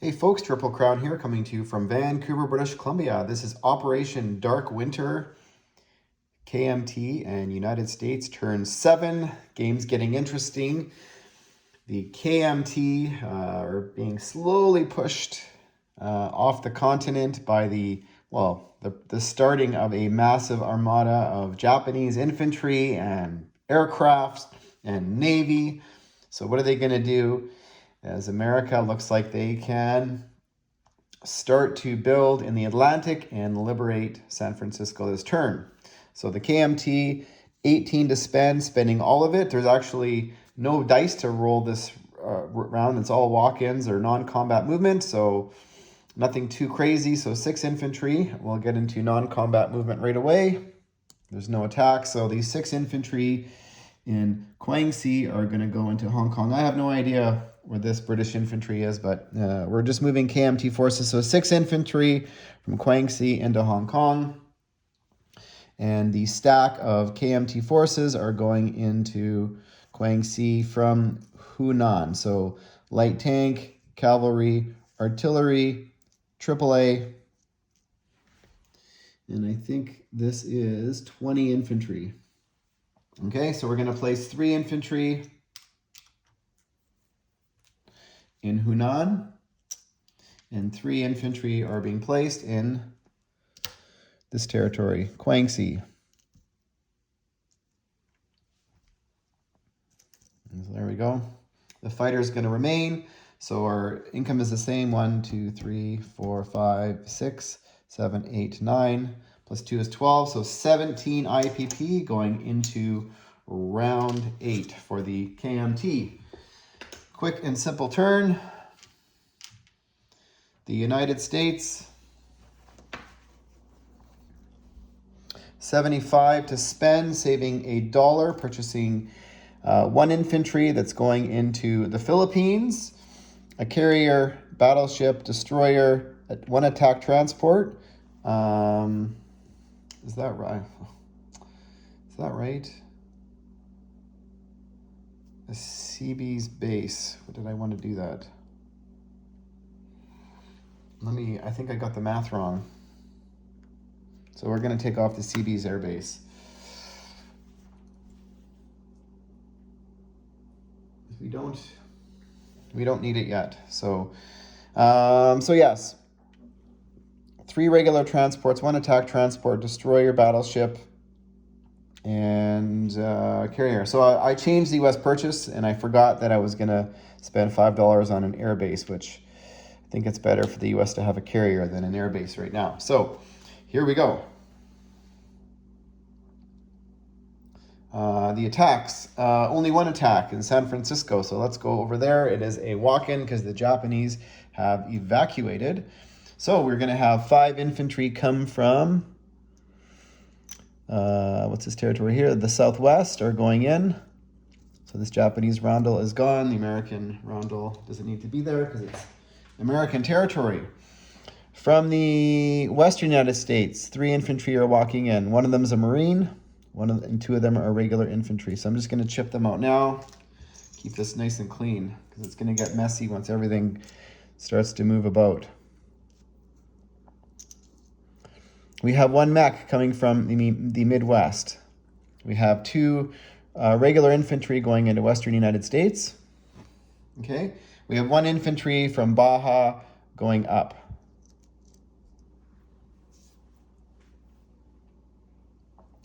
Hey folks, Triple Crown here, coming to you from Vancouver, British Columbia. This is Operation Dark Winter. KMT and United States turn 7. Game's getting interesting. The KMT are being slowly pushed off the continent by the starting of a massive armada of Japanese infantry and aircrafts and navy. So what are they going to do? As America looks like they can start to build in the Atlantic and liberate San Francisco this turn. So the KMT, 18 to spending all of it. There's actually no dice to roll this round. It's all walk-ins or non-combat movement, so nothing too crazy. So 6 infantry. We'll get into non-combat movement right away. There's no attack, so these 6 infantry in Guangxi are going to go into Hong Kong. I have no idea where this British infantry is, but we're just moving KMT forces. So 6 infantry from Guangxi into Hong Kong. And the stack of KMT forces are going into Guangxi from Hunan. So light tank, cavalry, artillery, AAA. And I think this is 20 infantry. Okay, so we're going to place 3 infantry in Hunan, and 3 infantry are being placed in this territory, Guangxi. So there we go. The fighter is going to remain. So our income is the same: 1, 2, 3, 4, 5, 6, 7, 8, 9. Plus 2 is 12. So 17 IPP going into round 8 for the KMT. Quick and simple turn. The United States, 75 to spend, saving $1, purchasing 1 infantry that's going into the Philippines, a carrier, battleship, destroyer, 1 attack transport. Is that right? Is that right? A CB's base. What did I want to do that? I think I got the math wrong. So we're going to take off the CB's airbase. We don't need it yet. So yes, 3 regular transports, 1 attack transport, destroyer, battleship, and carrier. So I changed the U.S. purchase, and I forgot that I was going to spend $5 on an airbase, which I think it's better for the U.S. to have a carrier than an airbase right now. So here we go. The attacks, only 1 attack in San Francisco. So let's go over there. It is a walk-in because the Japanese have evacuated. So we're going to have 5 infantry come from, what's this territory here? The southwest are going in. So this Japanese roundel is gone. The American roundel doesn't need to be there because it's American territory. From the western United States, 3 infantry are walking in. 1 of them is a Marine. 1 and 2 of them are regular infantry. So I'm just going to chip them out now. Keep this nice and clean because it's going to get messy once everything starts to move about. We have 1 mech coming from the Midwest. We have 2 regular infantry going into western United States. Okay. We have 1 infantry from Baja going up.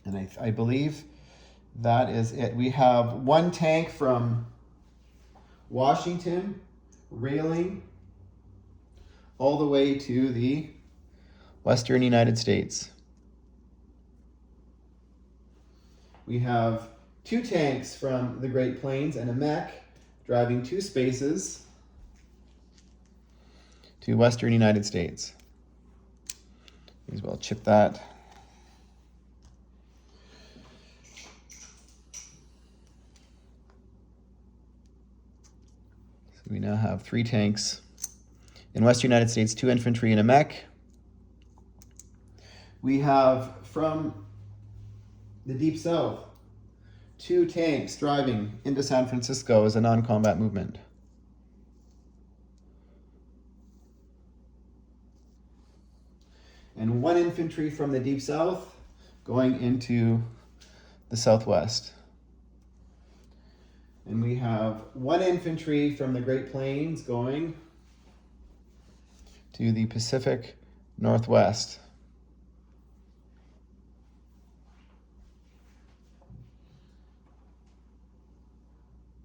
And I believe that is it. We have 1 tank from Washington railing all the way to the western United States. We have 2 tanks from the Great Plains and a mech driving 2 spaces to western United States. May as well chip that. We now have 3 tanks in western United States, 2 infantry and a mech. We have from the deep south 2 tanks driving into San Francisco as a non-combat movement. and 1 infantry from the deep south going into the southwest. And we have 1 infantry from the Great Plains going to the Pacific Northwest.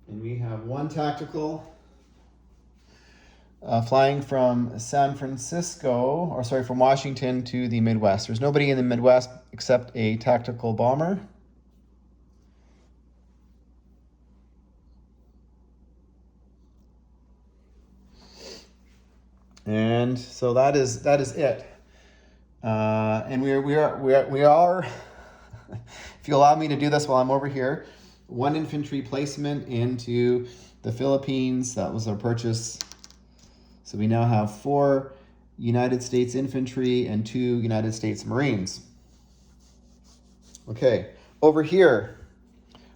And we have 1 tactical flying from from Washington to the Midwest. There's nobody in the Midwest except a tactical bomber. And so that is it. And we are if you allow me to do this while I'm over here, 1 infantry placement into the Philippines. That was our purchase. So we now have 4 United States infantry and 2 United States Marines. Okay, over here,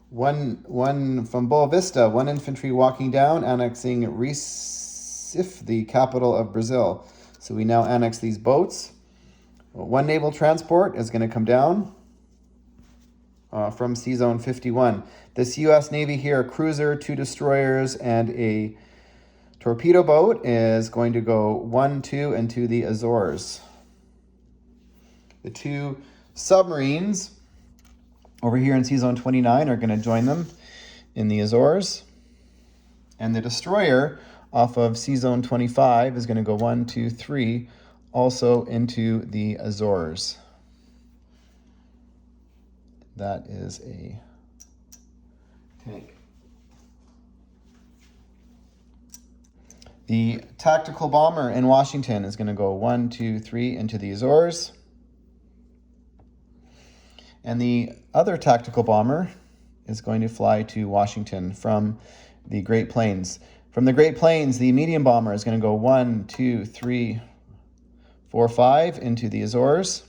one from Boa Vista, 1 infantry walking down, annexing Recife, the capital of Brazil. So we now annex these boats. 1 naval transport is going to come down from Sea Zone 51. This U.S. Navy here, a cruiser, 2 destroyers, and a torpedo boat is going to go 1, 2 into the Azores. The 2 submarines over here in Sea Zone 29 are going to join them in the Azores. And the destroyer off of Sea Zone 25 is going to go 1, 2, 3 also into the Azores. That is a tank. The tactical bomber in Washington is going to go 1, 2, 3 into the Azores. And the other tactical bomber is going to fly to Washington from the Great Plains. From the Great Plains, the medium bomber is going to go 1, 2, 3, 4, 5 into the Azores.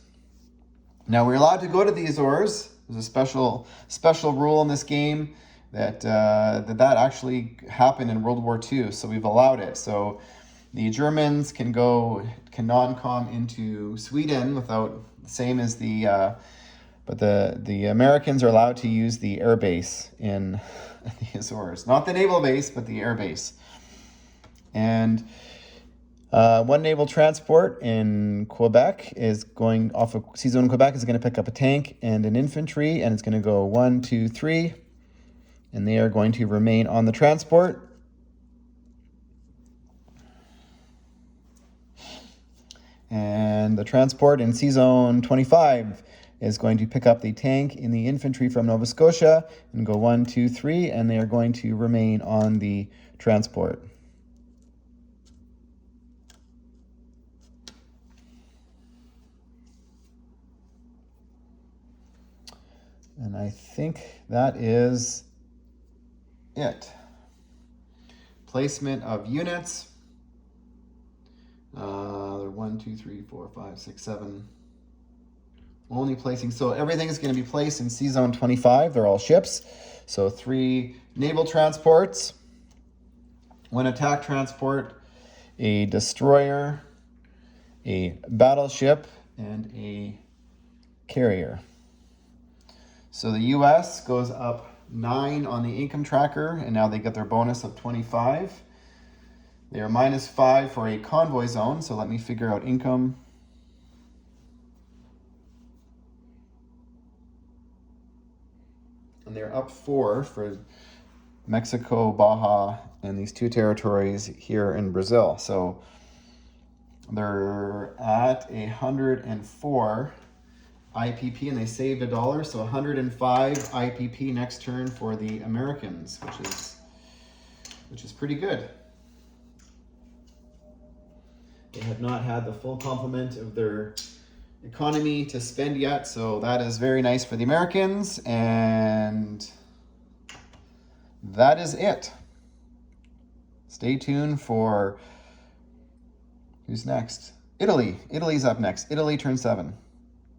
Now we're allowed to go to the Azores. There's a special rule in this game that actually happened in World War II, so we've allowed it. So the Germans can non-com into Sweden without, same as but the Americans are allowed to use the air base in the Azores. Not the naval base, but the air base. And 1 naval transport in Quebec is going off of Sea Zone Quebec is going to pick up a tank and an infantry, and it's going to go 1, 2, 3. And they are going to remain on the transport. And the transport in Sea Zone 25 is going to pick up the tank and the infantry from Nova Scotia and go 1, 2, 3, and they are going to remain on the transport. And I think that is it. Placement of units. They're 1, 2, 3, 4, 5, 6, 7. Only placing. So everything is going to be placed in Sea Zone 25. They're all ships. So 3 naval transports, 1 attack transport, a destroyer, a battleship, and a carrier. So the U.S. goes up 9 on the income tracker, and now they get their bonus of 25. They are -5 for a convoy zone, so let me figure out income. And they're up 4 for Mexico, Baja, and these 2 territories here in Brazil. So they're at 104 IPP, and they saved $1, so 105 IPP next turn for the Americans, which is pretty good. They have not had the full complement of their economy to spend yet, so that is very nice for the Americans, and that is it. Stay tuned for who's next. Italy. Italy's up next. Italy turn 7.